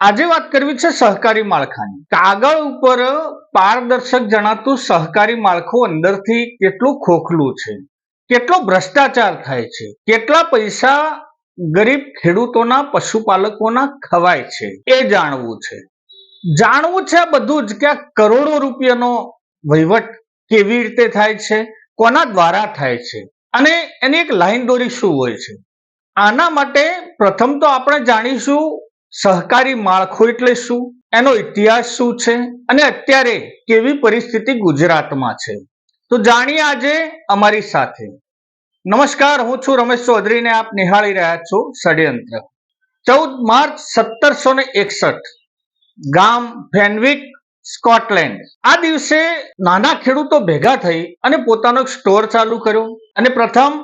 આજે વાત કરવી છે સહકારી માળખાની. કાગળ ઉપર પારદર્શક જણાતું સહકારી માળખું અંદરથી કેટલું ખોખલું છે, કેટલો ભ્રષ્ટાચાર થાય છે, કેટલા પૈસા ગરીબ ખેડૂતોના પશુપાલકોના ખવાય છે એ જાણવું છે. જાણવું છે આ બધું જ કે આ કરોડો રૂપિયાનો વહીવટ કેવી રીતે થાય છે, કોના દ્વારા થાય છે અને એની એક લાઈન દોરી શું હોય છે. આના માટે પ્રથમ તો આપણે જાણીશું સહકારી માળખું એટલે શું, એનો ઇતિહાસ શું છે અને અત્યારે કેવી પરિસ્થિતિ ગુજરાતમાં છે. તો જાણીએ આજે અમારી સાથે. નમસ્કાર, હું છું રમેશ ચૌધરી ને આપ નિહાળી રહ્યા છો ષડયંત્ર. 14 માર્ચ 1761 ગામ ફેનવિક, સ્કોટલેન્ડ. આ દિવસે નાના ખેડૂતો ભેગા થઈ અને પોતાનો એક સ્ટોર ચાલુ કર્યો અને પ્રથમ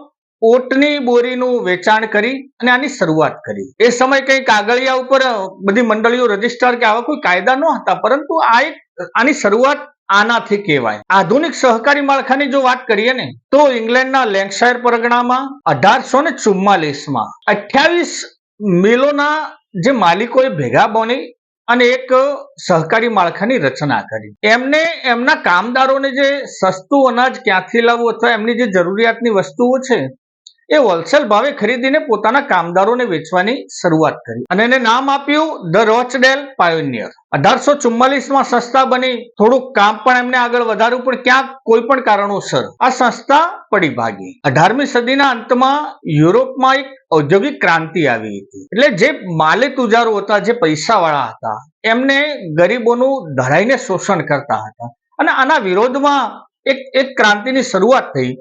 ઓટની બોરીનું વેચાણ કરી અને આની શરૂઆત કરી. એ સમય કઈ કાગળિયા ઉપર બધી મંડળીઓ રજીસ્ટર કે આવા કોઈ કાયદા ન હતા, પરંતુ આની શરૂઆત આનાથી કહેવાય. આધુનિક સહકારી માળખાની જો વાત કરીએ ને તો ઇંગ્લેન્ડના લેન્કશાયર પરગણામાં 1844માં 28 મિલોના જે માલિકોએ ભેગા બની અને એક સહકારી માળખાની રચના કરી. એમને એમના કામદારોને જે સસ્તું અનાજ ક્યાંથી લાવવું અથવા એમની જે જરૂરિયાતની વસ્તુઓ છે એ હોલસેલ ભાવે ખરીદીને પોતાના કામદારોને વેચવાની શરૂઆત કરી અને એને નામ આપ્યું ધ રોચડેલ પાયોનિયર. 1844માં સંસ્થા બની. થોડુંક કામ પણ એમને આગળ વધાર્યું, પણ ક્યાંક કોઈ પણ કારણોસર આ સંસ્થા પડી ભાગી. 18મી સદીના અંતમાં યુરોપમાં એક ઔદ્યોગિક ક્રાંતિ આવી હતી. એટલે જે માલે તુજારો હતા, જે પૈસાવાળા હતા, એમને ગરીબોનું ધરાઈને શોષણ કરતા હતા અને આના વિરોધમાં એક ક્રાંતિની શરૂઆત થઈ.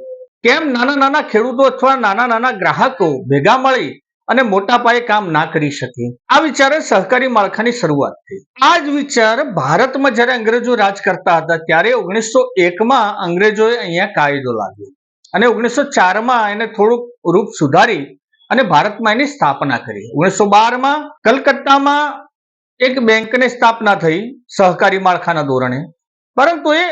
કેમ નાના નાના ખેડૂતો અથવા નાના નાના ગ્રાહકો ભેગા મળી અને મોટા પાયે કામ ના કરી શકે, આ વિચારે સહકારી માળખાની શરૂઆત થઈ. આ જ વિચાર ભારતમાં જ્યારે અંગ્રેજો રાજ કરતા હતા ત્યારે 1901માં અંગ્રેજોએ અહીંયા કાયદો લાવ્યો અને 1904માં એને થોડુંક રૂપ સુધારી અને ભારતમાં એની સ્થાપના કરી. 1912માં કલકત્તામાં એક બેંકની સ્થાપના થઈ સહકારી માળખાના ધોરણે, પરંતુ એ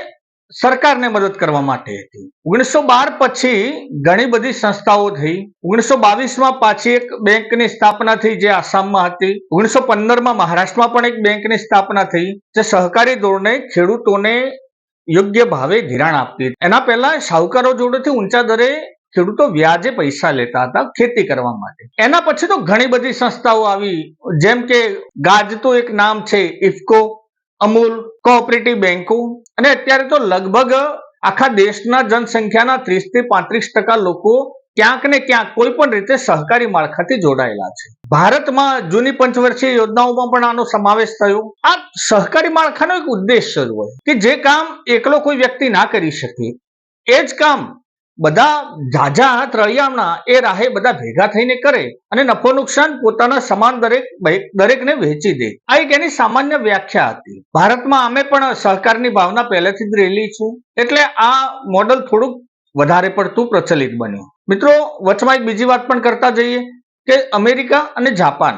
સરકારને મદદ કરવા માટે હતી. 1912 પછી ઘણી બધી સંસ્થાઓ થઈ. 1922માં પાછી એક બેંકની સ્થાપના થઈ જે આસામમાં હતી. 1915માં મહારાષ્ટ્રમાં પણ એક બેંકની સ્થાપના થઈ જે સહકારી ધોરણે ખેડૂતોને યોગ્ય ભાવે ધિરાણ આપતી. એના પહેલા શાહુકારો જોડેથી ઊંચા દરે ખેડૂતો વ્યાજે પૈસા લેતા હતા ખેતી કરવા માટે. એના પછી તો ઘણી બધી સંસ્થાઓ આવી, જેમ કે ગાજતું એક નામ છે ઇફકો, અમૂલ, કોઓપરેટિવ બેંકો, અને અત્યારે તો લગભગ આખા દેશના જનસંખ્યાના 30 થી 35% લોકો ક્યાંક ને ક્યાંક કોઈ પણ રીતે સહકારી માળખાથી જોડાયેલા છે. ભારતમાં જૂની પંચવર્ષીય યોજનાઓમાં પણ આનો સમાવેશ થયો. આ સહકારી માળખાનો એક ઉદ્દેશ્ય જ હોય કે જે કામ એકલો કોઈ વ્યક્તિ ના કરી શકે એ જ કામ બધા ઝાઝા હાથ રળિયામણા એ રાહે બધા ભેગા થઈને કરે અને નફો નુકસાન પોતાના સમાન દરેકને વહેંચી દે. આ એક એની સામાન્ય વ્યાખ્યા હતી. ભારતમાં અમે પણ સહકારની ભાવના પહેલેથી જ રહેલી છે, એટલે આ મોડલ થોડુંક વધારે પડતું પ્રચલિત બન્યું. મિત્રો, વચમાં એક બીજી વાત પણ કરતા જઈએ કે અમેરિકા અને જાપાન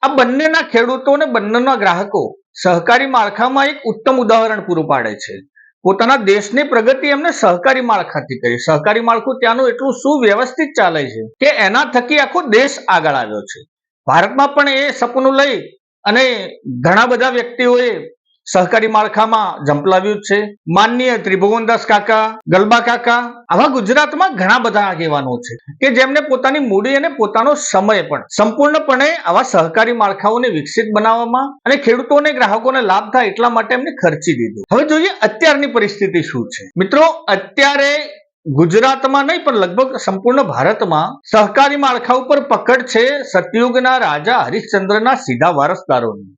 આ બંનેના ખેડૂતો અને બંનેના ગ્રાહકો સહકારી માળખામાં એક ઉત્તમ ઉદાહરણ પૂરું પાડે છે. પોતાના દેશની પ્રગતિ એમને સહકારી માળખાથી કરી. સહકારી માળખું ત્યાંનું એટલું સુવ્યવસ્થિત ચાલે છે કે એના થકી આખો દેશ આગળ આવ્યો છે. ભારતમાં પણ એ સપનું લઈ અને ઘણા બધા વ્યક્તિઓએ સહકારી માળખામાં ઝંપલાવ્યું છે. માનનીય ત્રિભુવનદાસ કાકા, ગલબા કાકા, આવા ગુજરાતમાં ઘણા બધા આગેવાનો છે કે જેમને પોતાની મૂડી અને પોતાનો સમય પણ સંપૂર્ણપણે આવા સહકારી માળખાઓને વિકસિત બનાવવામાં અને ખેડૂતોને ગ્રાહકોને લાભ થાય એટલા માટે એમને ખર્ચી દીધું. હવે જોઈએ અત્યારની પરિસ્થિતિ શું છે. મિત્રો, અત્યારે ગુજરાતમાં નહીં પણ લગભગ સંપૂર્ણ ભારતમાં સહકારી માળખા ઉપર પકડ છે સતયુગના રાજા હરિશ્ચંદ્રના સીધા વારસદારોની,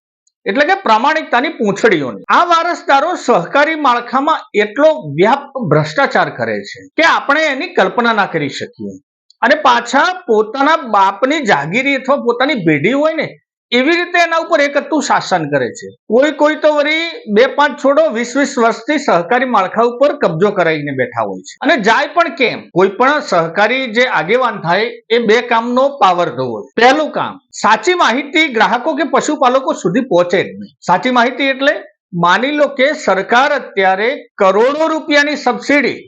એટલે કે પ્રામાણિકતાની પૂંછડીઓની. આ વારસદારો સહકારી માળખામાં એટલો વ્યાપક ભ્રષ્ટાચાર કરે છે કે આપણે એની કલ્પના ના કરી શકીએ અને પાછા પોતાના બાપની જાગીરી અથવા પોતાની ભેડી હોય ને એવી રીતે એના ઉપર એકતું શાસન કરે છે. કોઈ તો વળી 2-5 છોડો 20-20 વર્ષથી સહકારી માળખા ઉપર કબજો કરાવીને બેઠા હોય છે અને જાય પણ કેમ? કોઈ પણ સહકારી જે આગેવાન થાય એ 2 કામનો પાવર હોય. પહેલું કામ, સાચી માહિતી ગ્રાહકો કે પશુપાલકો સુધી પહોંચે જ નહીં. સાચી માહિતી એટલે માની લો કે સરકાર અત્યારે કરોડો રૂપિયાની સબસિડી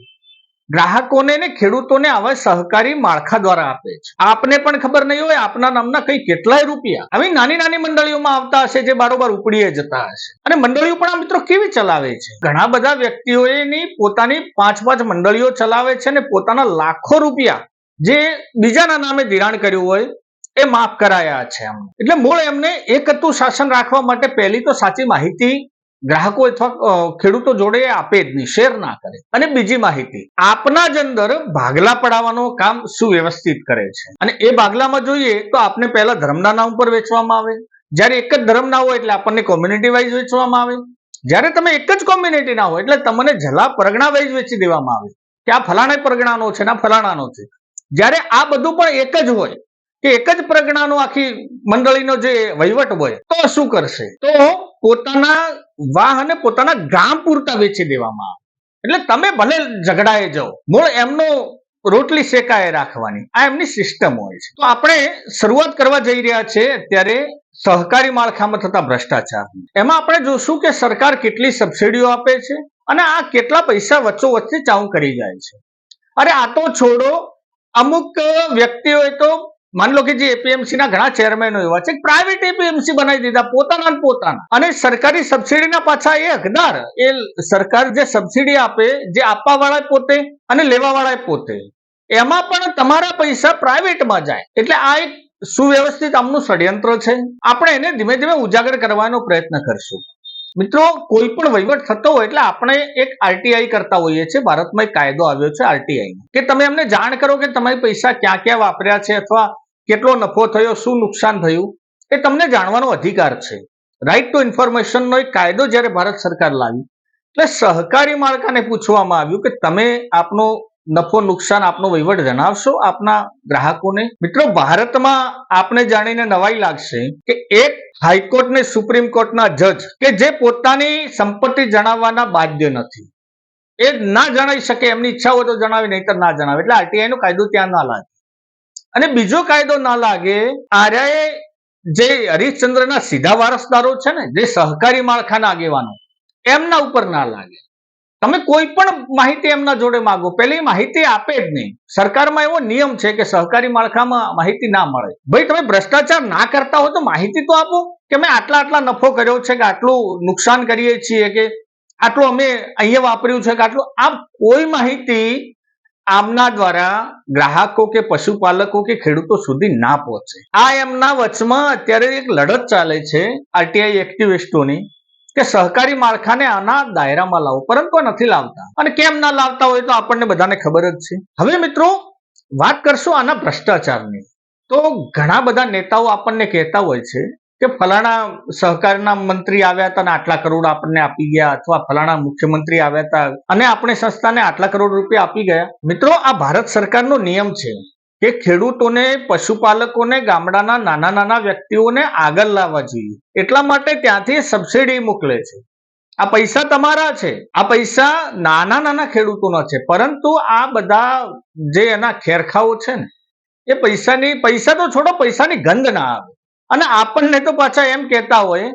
ગ્રાહકોને ને ખેડૂતોને આવા સહકારી માળખા દ્વારા આપે છે. આપને પણ ખબર નહીં હોય આપના નામના કઈ કેટલાય રૂપિયા આવી નાની નાની મંડળીઓમાં આવતા હશે જે બારોબાર ઉપડીએ જતા હશે. અને મંડળીઓ પણ આ મિત્રો કેવી ચલાવે છે? ઘણા બધા વ્યક્તિઓની પોતાની 5-5 મંડળીઓ ચલાવે છે અને પોતાના લાખો રૂપિયા જે બીજાના નામે ધિરાણ કર્યું હોય એ માફ કરાયા છે. એટલે મૂળ એમને એકતું શાસન રાખવા માટે પહેલી તો સાચી માહિતી ગ્રાહકો અથવા ખેડૂતો જોડે આપે જ નહીં, શેર ના કરે. અને બીજી માહિતી આપના જ અંદર ભાગલા પડાવવાનું કામ સુવ્યવસ્થિત કરે છે. અને એ ભાગલામાં જોઈએ તો આપને પહેલા ધર્મના નામ પર વેચવામાં આવે. જ્યારે એક જ ધર્મ ના હોય એટલે આપણને કોમ્યુનિટી વાઇઝ વેચવામાં આવે. જ્યારે તમે એક જ કોમ્યુનિટી ના હોય એટલે તમને જલા પરગણા વાઇઝ વેચી દેવામાં આવે કે આ ફલાણા પરગણાનો છે, ના ફલાણાનો છે. જ્યારે આ બધું પણ એક જ હોય કે એક જ પરગણાનો આખી મંડળીનો જે વહીવટ હોય તો શું કરશે? તો પોતાના વાહ અને પોતાના ગામ પૂરતા વેચી દેવામાં આવે. એટલે તમે ભલે ઝઘડાએ જાઓ, મૂળ એમનો રોટલી શેકાએ રાખવાની, આ એમની સિસ્ટમ હોય છે. તો આપણે શરૂઆત કરવા જઈ રહ્યા છે અત્યારે સહકારી માળખામાં થતા ભ્રષ્ટાચાર. એમાં આપણે જોશું કે સરકાર કેટલી સબસિડીઓ આપે છે અને આ કેટલા પૈસા વચ્ચોવચ્ચે ચાઉ કરી જાય છે. અરે આ તો છોડો, અમુક વ્યક્તિઓએ તો માની લો કે જે એપીએમસી ના ઘણા ચેરમેનો એવા છે, પ્રાઇવેટ એપીએમસી બનાવી દીધા પોતાના. અને સરકારી સબસિડીના પાછા એ હકદાર, એ સરકાર જે સબસિડી આપે, જે આપવા વાળા પોતે અને લેવા વાળા પોતે, એમાં પણ તમારા પૈસા પ્રાઇવેટમાં જાય. એટલે આ એક સુવ્યવસ્થિત આમનું ષડયંત્ર છે. આપણે એને ધીમે ધીમે ઉજાગર કરવાનો પ્રયત્ન કરશું. મિત્રો, કોઈ પણ વહીવટ થતો હોય એટલે આપણે એક આરટીઆઈ કરતા હોઈએ છીએ. ભારતમાં એક કાયદો આવ્યો છે આરટીઆઈ, કે તમે અમને જાણ કરો કે તમારી પૈસા ક્યાં ક્યાં વાપર્યા છે અથવા કેટલો નફો થયો, શું નુકસાન થયું, એ તમને જાણવાનો અધિકાર છે. રાઇટ ટુ ઇન્ફોર્મેશનનો એક કાયદો જ્યારે ભારત સરકાર લાવી એટલે સહકારી માળખાને પૂછવામાં આવ્યું કે તમે આપનો નફો નુકસાન આપનો વહીવટ જણાવશો આપના ગ્રાહકોને. મિત્રો, ભારતમાં આપને જાણીને નવાઈ લાગશે કે એક હાઈકોર્ટ ને સુપ્રીમ કોર્ટના જજ કે જે પોતાની સંપત્તિ જણાવવાના બાધ્ય નથી, એ ના જણાવી શકે, એમની ઈચ્છા હોય તો જણાવે, નહીતર ના જણાવે. એટલે આરટીઆઈ નો કાયદો ત્યાં ના લાગે. અને બીજો કાયદો ના લાગે, આર્યાએ જે હરિશ્ચંદ્રના સીધા વારસદારો છે ને, જે સહકારી માળખાના આગેવાનો, એમના ઉપર ના લાગે. તમે કોઈ પણ માહિતી એમના જોડે માંગો, પેલી માહિતી આપે જ નહીં. સરકારમાં એવો નિયમ છે કે સહકારી માળખામાં માહિતી ના મળે. ભાઈ, તમે ભ્રષ્ટાચાર ના કરતા હો તો માહિતી તો આપો કે મેં આટલા નફો કર્યો છે, કે આટલું નુકસાન કરીએ છીએ, કે આટલું અમે અહીંયા વાપર્યું છે, કે આટલું. આ કોઈ માહિતી આમના દ્વારા ગ્રાહકો કે પશુપાલકો કે ખેડૂતો સુધી ના પહોંચે. આ એમના વચમાં અત્યારે એક લડત ચાલે છે આરટીઆઈ એક્ટિવિસ્ટોની કે સહકારી માળખાને આના દાયરામાં લાવો, પરંતુ નથી લાવતા. અને કેમ ના લાવતા હોય તો આપણને બધાને ખબર જ છે. હવે મિત્રો, વાત કરશું આના ભ્રષ્ટાચારની. તો ઘણા બધા નેતાઓ આપણને કહેતા હોય છે કે ફલાણા સહકારના મંત્રી આવ્યા હતા અને આટલા કરોડ આપણને આપી ગયા, અથવા ફલાણા મુખ્યમંત્રી આવ્યા હતા અને આપણે સંસ્થાને આટલા કરોડ રૂપિયા આપી ગયા. મિત્રો, આ ભારત સરકારનો નિયમ છે કે ખેડૂતોને, પશુપાલકોને, ગામડાના નાના વ્યક્તિઓને આગળ લાવવા જોઈએ. એટલા માટે ત્યાંથી સબસિડી મોકલે છે. આ પૈસા તમારા છે, આ પૈસા નાના ખેડૂતોના છે, પરંતુ આ બધા જે એના ખેરખાઓ છે ને, એ પૈસા તો છોડો, પૈસાની ગંધ ના આવે. અને આપણને તો પાછા એમ કહેતા હોય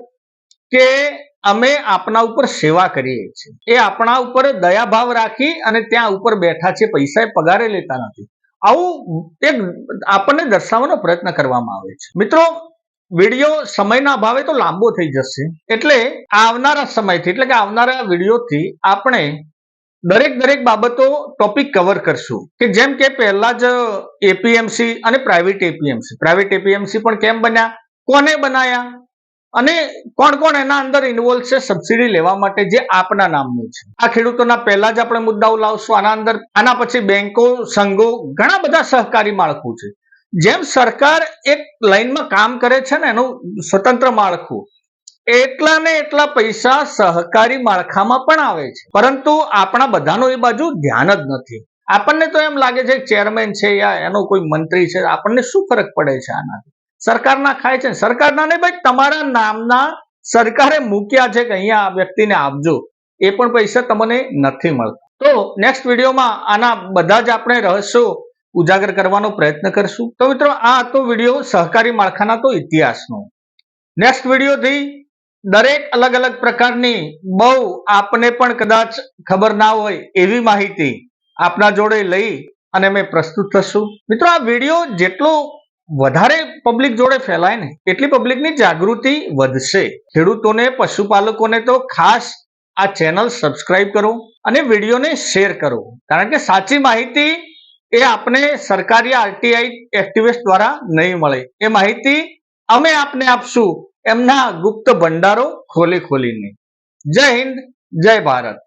કે અમે આપના ઉપર સેવા કરીએ છીએ, એ આપણા ઉપર દયાભાવ રાખી અને ત્યાં ઉપર બેઠા છે, પૈસા પગારે લેતા નથી. આવું એક આપણને દર્શાવવાનો પ્રયત્ન કરવામાં આવે છે. મિત્રો, વિડીયો સમયના અભાવે તો લાંબો થઈ જશે, એટલે આવનારા સમયથી, એટલે કે આવનારા વિડીયોથી આપણે દરેક બાબતો ટોપિક કવર કરશું. કે જેમ કે પહેલા જ એપીએમસી અને પ્રાઇવેટ એપીએમસી પણ કેમ બન્યા, કોને બનાયા, અને કોણ એના અંદર ઇન્વોલ્વ છે સબસિડી લેવા માટે, જે આપના નામનું છે. આ ખેડૂતોના પહેલા જ આપણે મુદ્દાઓ લાવશું આના અંદર. આના પછી બેંકો, સંઘો, ઘણા બધા સહકારી માળખું છે. જેમ સરકાર એક લાઈનમાં કામ કરે છે ને, એનું સ્વતંત્ર માળખું, એટલા ને એટલા પૈસા સહકારી માળખામાં પણ આવે છે, પરંતુ આપણા બધાનું એ બાજુ ધ્યાન જ નથી. આપણને તો એમ લાગે છે ચેરમેન છે યા એનો કોઈ મંત્રી છે, આપણને શું ફરક પડે છે આનાથી? સરકારના ખાય છે, સરકારના નહીં ભાઈ, તમારા નામના સરકારે મૂક્યા છે કે અહીંયા આ વ્યક્તિને આપજો, એ પણ પૈસા તમને નથી મળતા. તો નેક્સ્ટ વિડીયોમાં આના બધા જ આપણે રહસ્યો ઉજાગર કરવાનો પ્રયત્ન કરશું. તો મિત્રો, આ હતો વિડીયો સહકારી માળખાના તો ઇતિહાસનો. નેક્સ્ટ વિડીયોથી દરેક અલગ પ્રકારની, બહુ આપને પણ કદાચ ખબર ના હોય એવી માહિતી આપના જોડે લઈ અને અમે પ્રસ્તુત થશું. મિત્રો, આ વિડીયો જેટલો વધારે પબ્લિક જોડે ફેલાય ને એટલી પબ્લિકની જાગૃતિ વધશે. ખેડૂતોને, પશુપાલકોને તો ખાસ આ ચેનલ સબસ્ક્રાઇબ કરો અને વિડીયોને શેર કરો, કારણ કે સાચી માહિતી એ આપને સરકારી આરટીઆઈ એક્ટિવિસ્ટ દ્વારા નહીં મળે. એ માહિતી અમે આપને આપશું એમના ગુપ્ત ભંડારો ખોલીને. જય હિન્દ, જય ભારત.